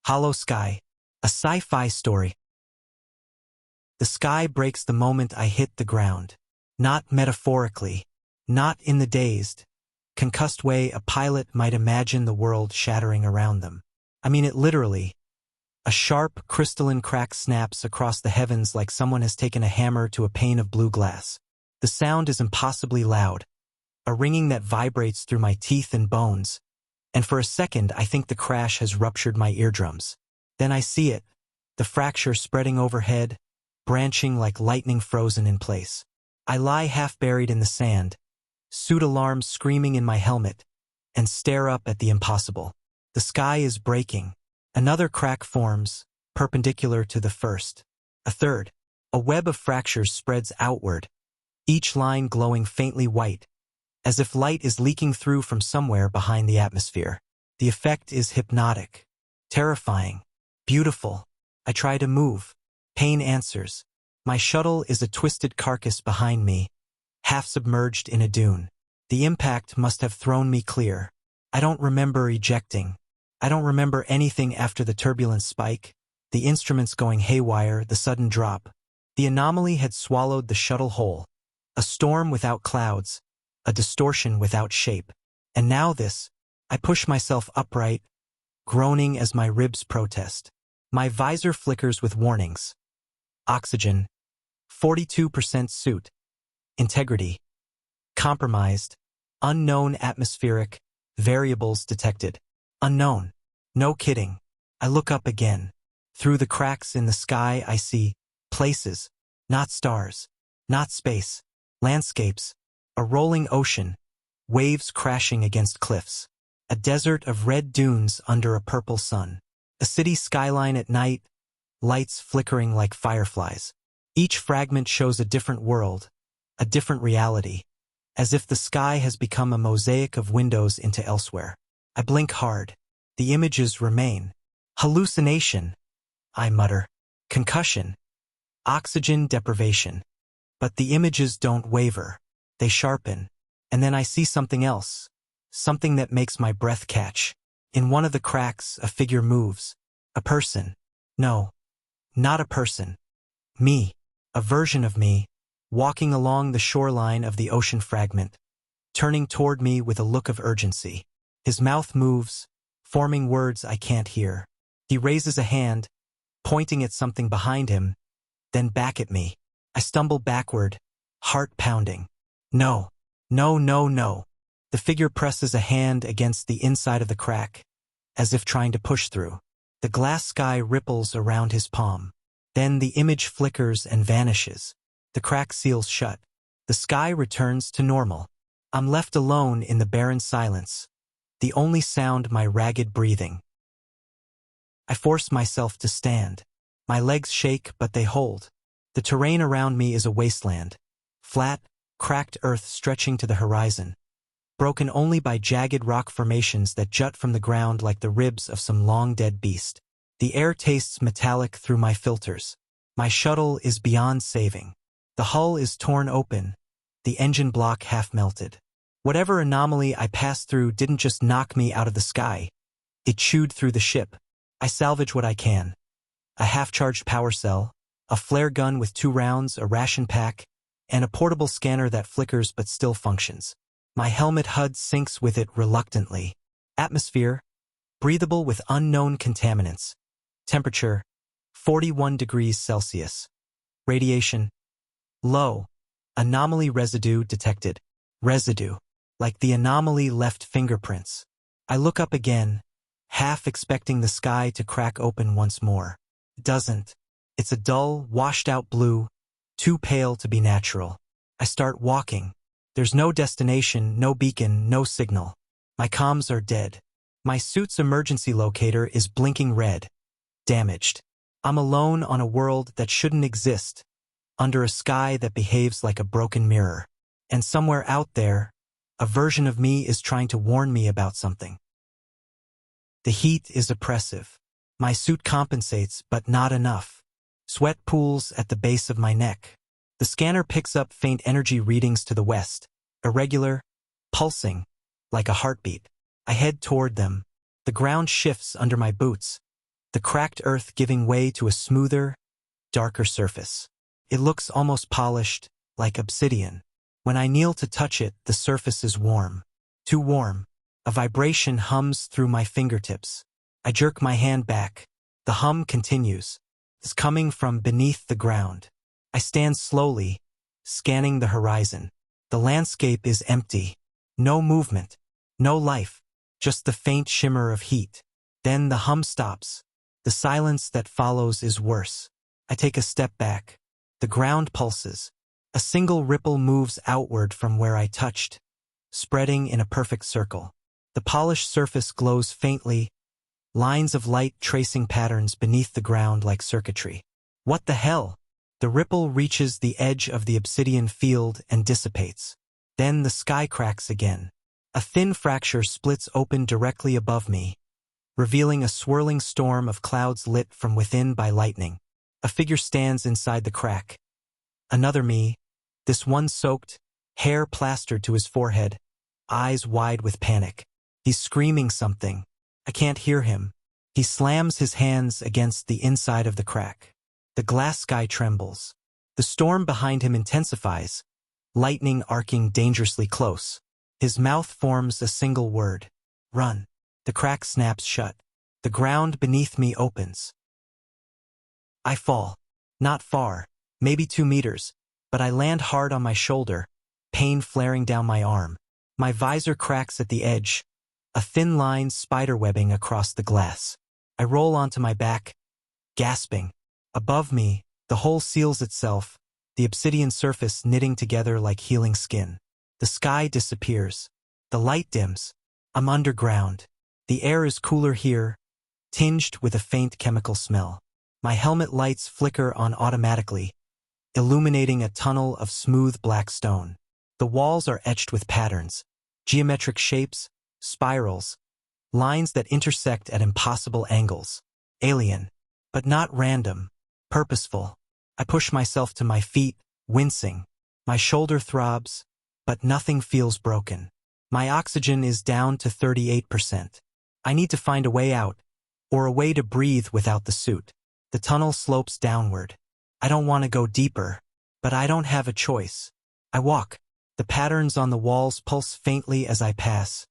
Hollow Sky, a sci-fi story. The sky breaks the moment I hit the ground. Not metaphorically, not in the dazed, concussed way a pilot might imagine the world shattering around them. I mean it literally. A sharp, crystalline crack snaps across the heavens like someone has taken a hammer to a pane of blue glass. The sound is impossibly loud, a ringing that vibrates through my teeth and bones, and for a second I think the crash has ruptured my eardrums. Then I see it, the fracture spreading overhead, branching like lightning frozen in place. I lie half buried in the sand, suit alarms screaming in my helmet, and stare up at the impossible. The sky is breaking. Another crack forms, perpendicular to the first. A third. A web of fractures spreads outward, each line glowing faintly white, as if light is leaking through from somewhere behind the atmosphere. The effect is hypnotic, terrifying, beautiful. I try to move. Pain answers. My shuttle is a twisted carcass behind me, half submerged in a dune. The impact must have thrown me clear. I don't remember ejecting. I don't remember anything after the turbulent spike, the instruments going haywire, the sudden drop. The anomaly had swallowed the shuttle whole. A storm without clouds, a distortion without shape. And now this. I push myself upright, groaning as my ribs protest. My visor flickers with warnings. Oxygen. 42% suit. Integrity. Compromised. Unknown atmospheric. Variables detected. Unknown. No kidding. I look up again. Through the cracks in the sky I see places. Not stars. Not space. Landscapes. A rolling ocean. Waves crashing against cliffs. A desert of red dunes under a purple sun. A city skyline at night. Lights flickering like fireflies. Each fragment shows a different world, a different reality, as if the sky has become a mosaic of windows into elsewhere. I blink hard. The images remain. Hallucination, I mutter. Concussion. Oxygen deprivation. But the images don't waver. They sharpen. And then I see something else. Something that makes my breath catch. In one of the cracks, a figure moves. A person. No, not a person. Me. A version of me, walking along the shoreline of the ocean fragment, turning toward me with a look of urgency. His mouth moves, forming words I can't hear. He raises a hand, pointing at something behind him, then back at me. I stumble backward, heart pounding. No, no, no, no. The figure presses a hand against the inside of the crack, as if trying to push through. The glass sky ripples around his palm. Then the image flickers and vanishes. The crack seals shut. The sky returns to normal. I'm left alone in the barren silence, the only sound my ragged breathing. I force myself to stand. My legs shake, but they hold. The terrain around me is a wasteland. Flat, cracked earth stretching to the horizon, broken only by jagged rock formations that jut from the ground like the ribs of some long-dead beast. The air tastes metallic through my filters. My shuttle is beyond saving. The hull is torn open, the engine block half melted. Whatever anomaly I passed through didn't just knock me out of the sky. It chewed through the ship. I salvage what I can. A half-charged power cell, a flare gun with 2 rounds, a ration pack, and a portable scanner that flickers but still functions. My helmet HUD syncs with it reluctantly. Atmosphere, breathable with unknown contaminants. Temperature, 41 degrees Celsius. Radiation, low. Anomaly residue detected. Residue, like the anomaly left fingerprints. I look up again, half expecting the sky to crack open once more. It doesn't. It's a dull, washed-out blue, too pale to be natural. I start walking. There's no destination, no beacon, no signal. My comms are dead. My suit's emergency locator is blinking red. Damaged. I'm alone on a world that shouldn't exist, under a sky that behaves like a broken mirror. And somewhere out there, a version of me is trying to warn me about something. The heat is oppressive. My suit compensates, but not enough. Sweat pools at the base of my neck. The scanner picks up faint energy readings to the west, irregular, pulsing, like a heartbeat. I head toward them. The ground shifts under my boots. the cracked earth giving way to a smoother, darker surface. It looks almost polished, like obsidian. When I kneel to touch it, the surface is warm. Too warm. A vibration hums through my fingertips. I jerk my hand back. The hum continues. It's coming from beneath the ground. I stand slowly, scanning the horizon. The landscape is empty. No movement. No life. Just the faint shimmer of heat. Then the hum stops. The silence that follows is worse. I take a step back. The ground pulses. A single ripple moves outward from where I touched, spreading in a perfect circle. The polished surface glows faintly, lines of light tracing patterns beneath the ground like circuitry. What the hell? The ripple reaches the edge of the obsidian field and dissipates. Then the sky cracks again. A thin fracture splits open directly above me, revealing a swirling storm of clouds lit from within by lightning. A figure stands inside the crack. Another me, this one soaked, hair plastered to his forehead, eyes wide with panic. He's screaming something. I can't hear him. He slams his hands against the inside of the crack. The glass sky trembles. The storm behind him intensifies, lightning arcing dangerously close. His mouth forms a single word. Run. The crack snaps shut. The ground beneath me opens. I fall. Not far, maybe 2 meters, but I land hard on my shoulder, pain flaring down my arm. My visor cracks at the edge, a thin line spiderwebbing across the glass. I roll onto my back, gasping. Above me, the hole seals itself, the obsidian surface knitting together like healing skin. The sky disappears. The light dims. I'm underground. The air is cooler here, tinged with a faint chemical smell. My helmet lights flicker on automatically, illuminating a tunnel of smooth black stone. The walls are etched with patterns, geometric shapes, spirals, lines that intersect at impossible angles. Alien, but not random, purposeful. I push myself to my feet, wincing. My shoulder throbs, but nothing feels broken. My oxygen is down to 38%. I need to find a way out, or a way to breathe without the suit. The tunnel slopes downward. I don't want to go deeper, but I don't have a choice. I walk. The patterns on the walls pulse faintly as I pass,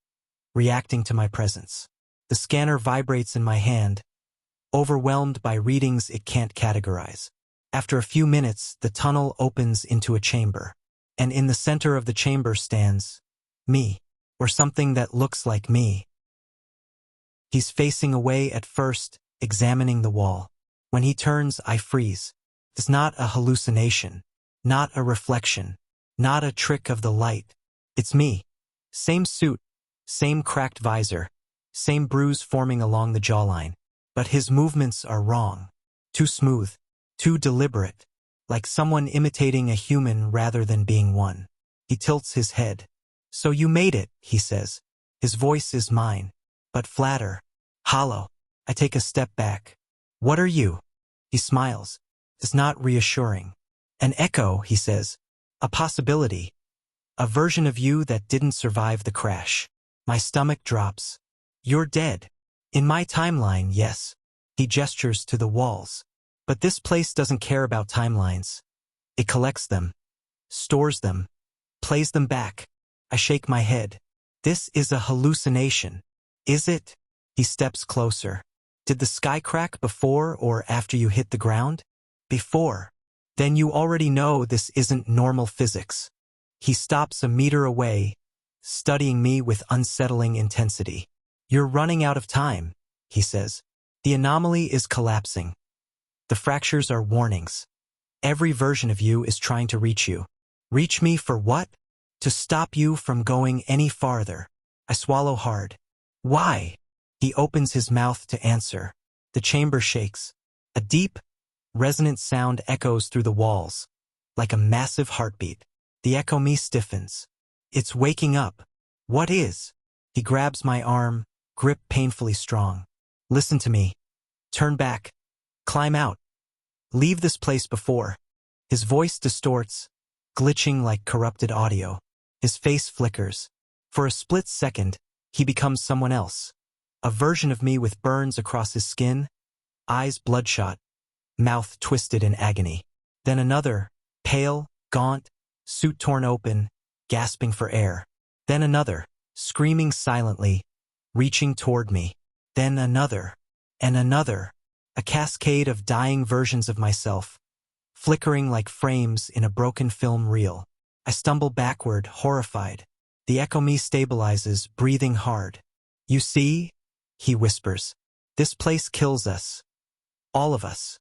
reacting to my presence. The scanner vibrates in my hand, overwhelmed by readings it can't categorize. After a few minutes, the tunnel opens into a chamber. And in the center of the chamber stands me, or something that looks like me. He's facing away at first, examining the wall. When he turns, I freeze. It's not a hallucination, not a reflection, not a trick of the light. It's me. Same suit, same cracked visor, same bruise forming along the jawline. But his movements are wrong. Too smooth, too deliberate, like someone imitating a human rather than being one. He tilts his head. So you made it, he says. His voice is mine, but flatter, hollow. I take a step back. What are you? He smiles. It's not reassuring. An echo, he says. A possibility. A version of you that didn't survive the crash. My stomach drops. You're dead. In my timeline, yes. He gestures to the walls. But this place doesn't care about timelines. It collects them, stores them, plays them back. I shake my head. This is a hallucination. Is it? He steps closer. Did the sky crack before or after you hit the ground? Before. Then you already know this isn't normal physics. He stops a meter away, studying me with unsettling intensity. You're running out of time, he says. The anomaly is collapsing. The fractures are warnings. Every version of you is trying to reach you. Reach me for what? To stop you from going any farther. I swallow hard. Why? He opens his mouth to answer. The chamber shakes. A deep, resonant sound echoes through the walls, like a massive heartbeat. The echo me stiffens. It's waking up. What is? He grabs my arm, grip painfully strong. Listen to me. Turn back. Climb out. Leave this place before. His voice distorts, glitching like corrupted audio. His face flickers. For a split second, he becomes someone else. A version of me with burns across his skin, eyes bloodshot, mouth twisted in agony. Then another, pale, gaunt, suit torn open, gasping for air. Then another, screaming silently, reaching toward me. Then another, and another, a cascade of dying versions of myself, flickering like frames in a broken film reel. I stumble backward, horrified. The echo me stabilizes, breathing hard. You see? He whispers. This place kills us. All of us.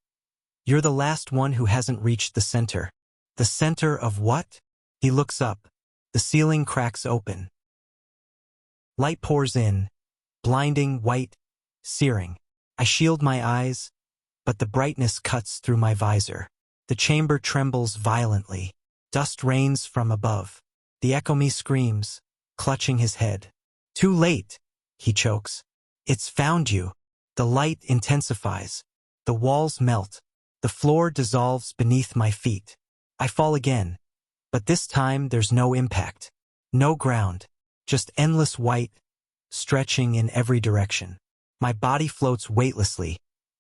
You're the last one who hasn't reached the center. The center of what? He looks up. The ceiling cracks open. Light pours in, blinding, white, searing. I shield my eyes, but the brightness cuts through my visor. The chamber trembles violently. Dust rains from above. The echo me screams, clutching his head. Too late, he chokes. It's found you. The light intensifies. The walls melt. The floor dissolves beneath my feet. I fall again, but this time there's no impact. No ground. Just endless white, stretching in every direction. My body floats weightlessly,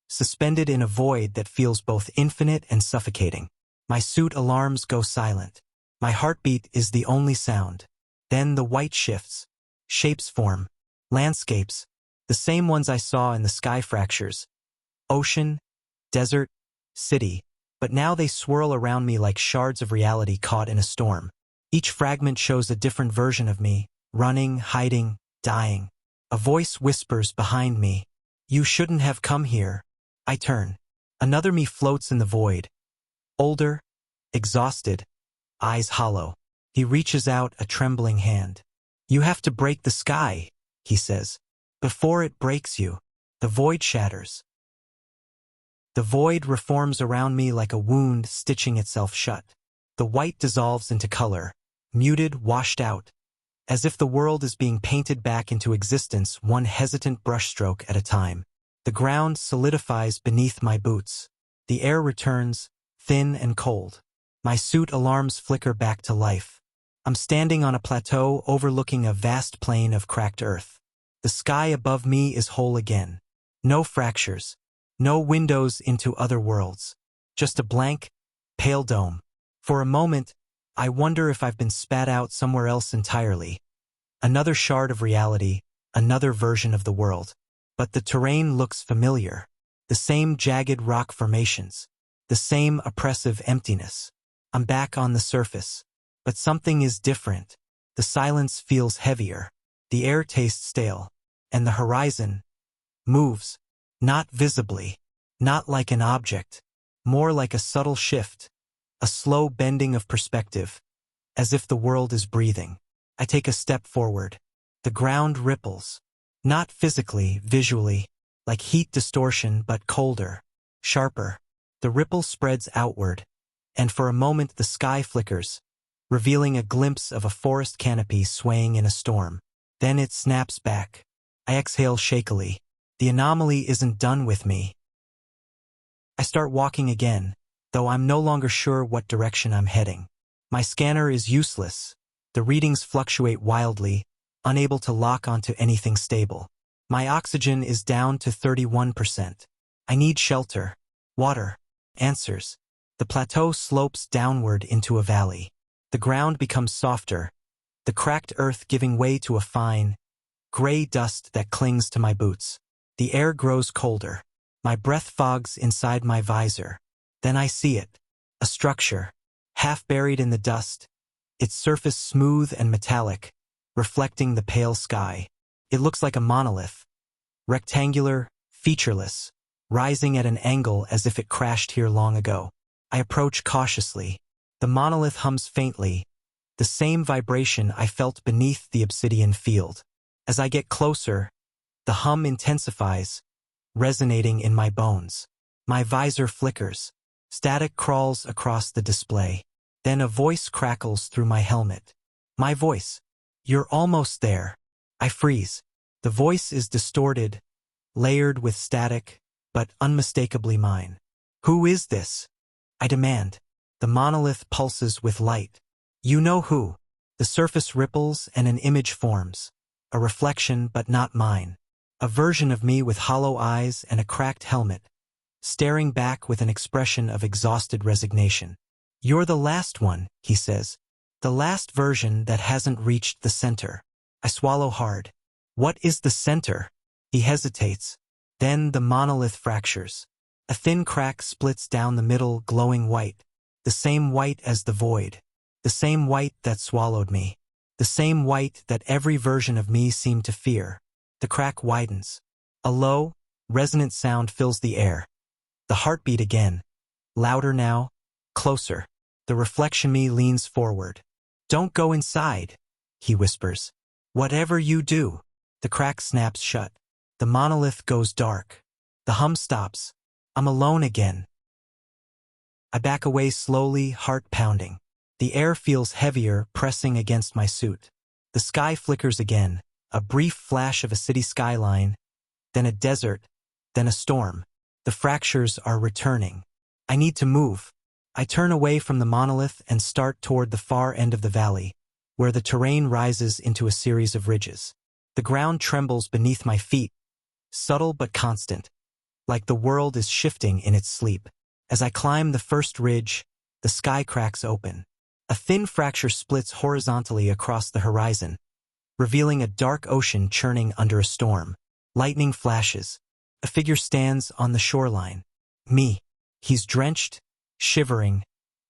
suspended in a void that feels both infinite and suffocating. My suit alarms go silent. My heartbeat is the only sound. Then the white shifts. Shapes form. Landscapes. The same ones I saw in the sky fractures. Ocean, desert, city. But now they swirl around me like shards of reality caught in a storm. Each fragment shows a different version of me, running, hiding, dying. A voice whispers behind me. You shouldn't have come here. I turn. Another me floats in the void. Older, exhausted, eyes hollow. He reaches out a trembling hand. You have to break the sky, he says. Before it breaks you, the void shatters. The void reforms around me like a wound stitching itself shut. The white dissolves into color, muted, washed out, as if the world is being painted back into existence one hesitant brushstroke at a time. The ground solidifies beneath my boots. The air returns, thin and cold. My suit alarms flicker back to life. I'm standing on a plateau overlooking a vast plain of cracked earth. The sky above me is whole again. No fractures. No windows into other worlds. Just a blank, pale dome. For a moment, I wonder if I've been spat out somewhere else entirely. Another shard of reality, another version of the world. But the terrain looks familiar. The same jagged rock formations. The same oppressive emptiness. I'm back on the surface. But something is different. The silence feels heavier. The air tastes stale. And the horizon moves. Not visibly. Not like an object. More like a subtle shift. A slow bending of perspective. As if the world is breathing. I take a step forward. The ground ripples. Not physically, visually. Like heat distortion, but colder. Sharper. The ripple spreads outward. And for a moment the sky flickers, revealing a glimpse of a forest canopy swaying in a storm. Then it snaps back. I exhale shakily. The anomaly isn't done with me. I start walking again, though I'm no longer sure what direction I'm heading. My scanner is useless. The readings fluctuate wildly, unable to lock onto anything stable. My oxygen is down to 31%. I need shelter, water, answers. The plateau slopes downward into a valley. The ground becomes softer, the cracked earth giving way to a fine, gray dust that clings to my boots. The air grows colder. My breath fogs inside my visor. Then I see it. A structure, half buried in the dust, its surface smooth and metallic, reflecting the pale sky. It looks like a monolith, rectangular, featureless, rising at an angle as if it crashed here long ago. I approach cautiously. The monolith hums faintly, the same vibration I felt beneath the obsidian field. As I get closer, the hum intensifies, resonating in my bones. My visor flickers. Static crawls across the display. Then a voice crackles through my helmet. My voice. You're almost there. I freeze. The voice is distorted, layered with static, but unmistakably mine. Who is this? I demand. The monolith pulses with light. You know who. The surface ripples and an image forms. A reflection, but not mine. A version of me with hollow eyes and a cracked helmet, staring back with an expression of exhausted resignation. You're the last one, he says. The last version that hasn't reached the center. I swallow hard. What is the center? He hesitates. Then the monolith fractures. A thin crack splits down the middle, glowing white. The same white as the void. The same white that swallowed me. The same white that every version of me seemed to fear. The crack widens. A low, resonant sound fills the air. The heartbeat again. Louder now. Closer. The reflection me leans forward. Don't go inside, he whispers. Whatever you do. The crack snaps shut. The monolith goes dark. The hum stops. I'm alone again. I back away slowly, heart pounding. The air feels heavier, pressing against my suit. The sky flickers again, a brief flash of a city skyline, then a desert, then a storm. The fractures are returning. I need to move. I turn away from the monolith and start toward the far end of the valley, where the terrain rises into a series of ridges. The ground trembles beneath my feet, subtle but constant, like the world is shifting in its sleep. As I climb the first ridge, the sky cracks open. A thin fracture splits horizontally across the horizon, revealing a dark ocean churning under a storm. Lightning flashes. A figure stands on the shoreline. Me. He's drenched, shivering,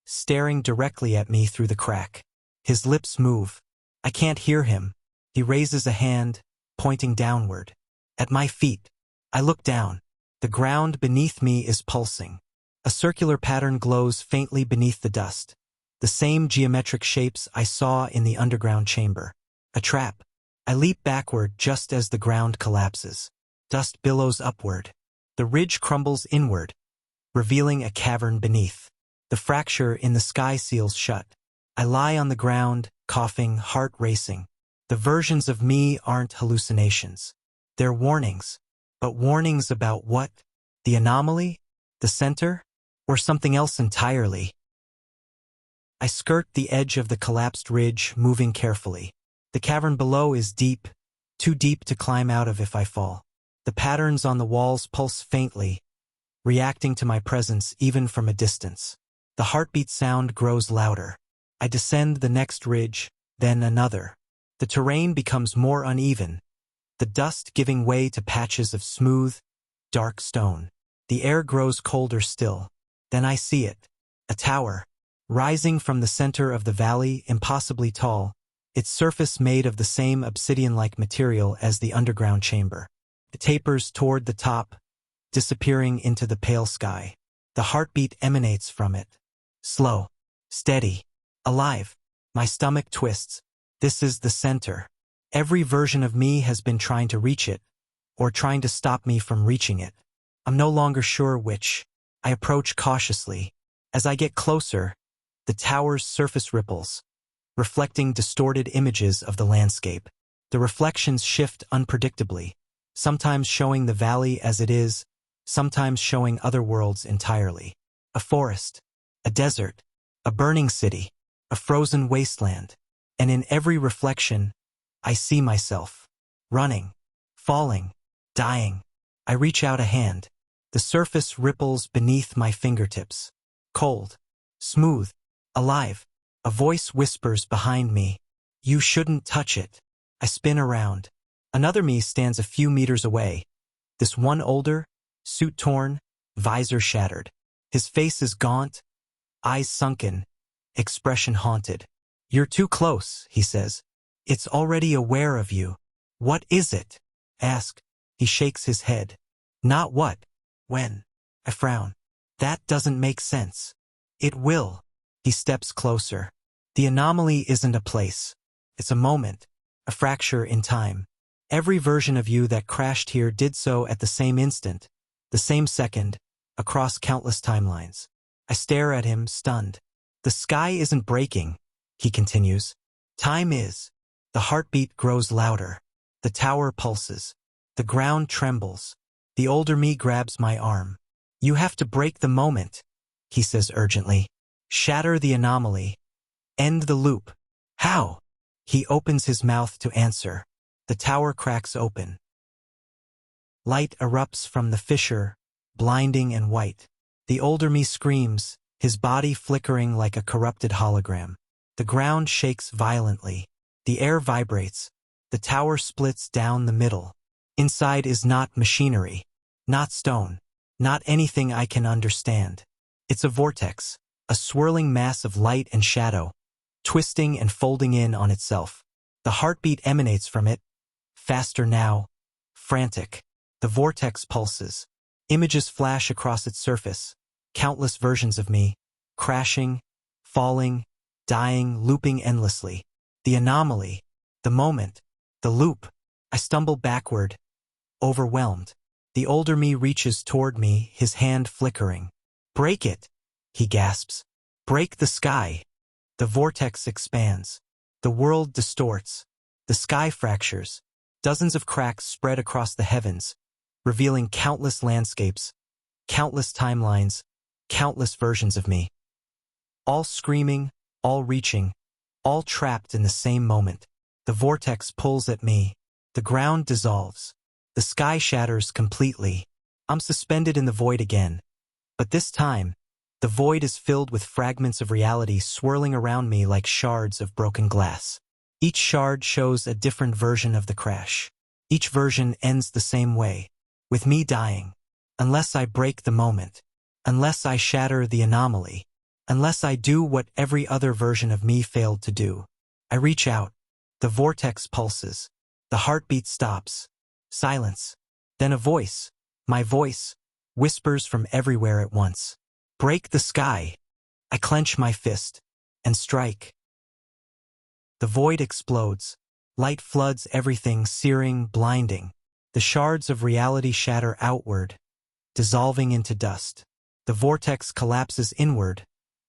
staring directly at me through the crack. His lips move. I can't hear him. He raises a hand, pointing downward. At my feet. I look down. The ground beneath me is pulsing. A circular pattern glows faintly beneath the dust. The same geometric shapes I saw in the underground chamber. A trap. I leap backward just as the ground collapses. Dust billows upward. The ridge crumbles inward, revealing a cavern beneath. The fracture in the sky seals shut. I lie on the ground, coughing, heart racing. The versions of me aren't hallucinations. They're warnings. But warnings about what? The anomaly? The center? Or something else entirely? I skirt the edge of the collapsed ridge, moving carefully. The cavern below is deep, too deep to climb out of if I fall. The patterns on the walls pulse faintly, reacting to my presence even from a distance. The heartbeat sound grows louder. I descend the next ridge, then another. The terrain becomes more uneven, the dust giving way to patches of smooth, dark stone. The air grows colder still. Then I see it. A tower, rising from the center of the valley, impossibly tall, its surface made of the same obsidian-like material as the underground chamber. It tapers toward the top, disappearing into the pale sky. The heartbeat emanates from it. Slow, steady, alive. My stomach twists. This is the center. Every version of me has been trying to reach it, or trying to stop me from reaching it. I'm no longer sure which. I approach cautiously. As I get closer, the tower's surface ripples, reflecting distorted images of the landscape. The reflections shift unpredictably, sometimes showing the valley as it is, sometimes showing other worlds entirely. A forest, a desert, a burning city, a frozen wasteland. And in every reflection, I see myself. Running, falling, dying. I reach out a hand. The surface ripples beneath my fingertips. Cold, smooth, alive. A voice whispers behind me. You shouldn't touch it. I spin around. Another me stands a few meters away. This one older, suit torn, visor shattered. His face is gaunt, eyes sunken, expression haunted. You're too close, he says. It's already aware of you. What is it? Ask. He shakes his head. Not what. When. I frown. That doesn't make sense. It will. He steps closer. The anomaly isn't a place. It's a moment. A fracture in time. Every version of you that crashed here did so at the same instant, the same second, across countless timelines. I stare at him, stunned. The sky isn't breaking, he continues. Time is. The heartbeat grows louder. The tower pulses. The ground trembles. The older me grabs my arm. You have to break the moment, he says urgently. Shatter the anomaly. End the loop. How? He opens his mouth to answer. The tower cracks open. Light erupts from the fissure, blinding and white. The older me screams, his body flickering like a corrupted hologram. The ground shakes violently. The air vibrates. The tower splits down the middle. Inside is not machinery, not stone, not anything I can understand. It's a vortex, a swirling mass of light and shadow, twisting and folding in on itself. The heartbeat emanates from it, faster now, frantic. The vortex pulses. Images flash across its surface, countless versions of me, crashing, falling, dying, looping endlessly. The anomaly, the moment, the loop. I stumble backward, overwhelmed. The older me reaches toward me, his hand flickering. "Break it," he gasps. "Break the sky." The vortex expands. The world distorts. The sky fractures. Dozens of cracks spread across the heavens, revealing countless landscapes, countless timelines, countless versions of me. All screaming, all reaching, all trapped in the same moment. The vortex pulls at me. The ground dissolves. The sky shatters completely. I'm suspended in the void again. But this time, the void is filled with fragments of reality swirling around me like shards of broken glass. Each shard shows a different version of the crash. Each version ends the same way, with me dying. Unless I break the moment, unless I shatter the anomaly, unless I do what every other version of me failed to do. I reach out. The vortex pulses. The heartbeat stops. Silence. Then a voice, my voice, whispers from everywhere at once. "Break the sky." I clench my fist and strike. The void explodes. Light floods everything, searing, blinding. The shards of reality shatter outward, dissolving into dust. The vortex collapses inward,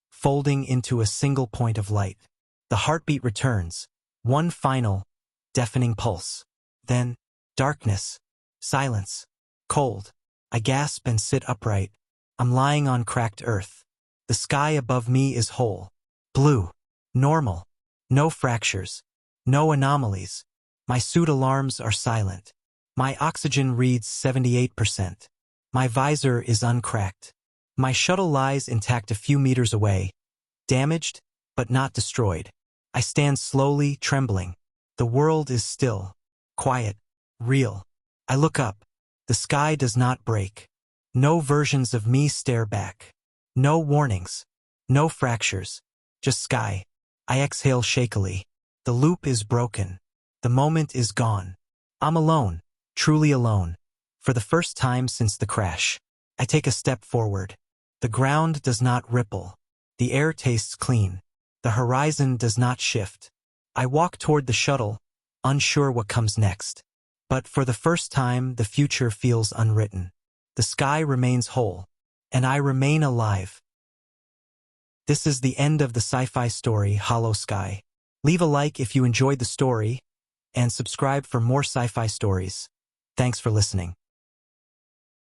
folding into a single point of light. The heartbeat returns, one final, deafening pulse. Then, darkness, silence, cold. I gasp and sit upright. I'm lying on cracked earth. The sky above me is whole, blue, normal. No fractures, no anomalies. My suit alarms are silent. My oxygen reads 78%. My visor is uncracked. My shuttle lies intact a few meters away, damaged, but not destroyed. I stand slowly, trembling. The world is still, quiet, real. I look up. The sky does not break. No versions of me stare back. No warnings. No fractures. Just sky. I exhale shakily. The loop is broken. The moment is gone. I'm alone, truly alone. For the first time since the crash, I take a step forward. The ground does not ripple. The air tastes clean. The horizon does not shift. I walk toward the shuttle, unsure what comes next. But for the first time, the future feels unwritten. The sky remains whole, and I remain alive. This is the end of the sci-fi story, Hollow Sky. Leave a like if you enjoyed the story, and subscribe for more sci-fi stories. Thanks for listening.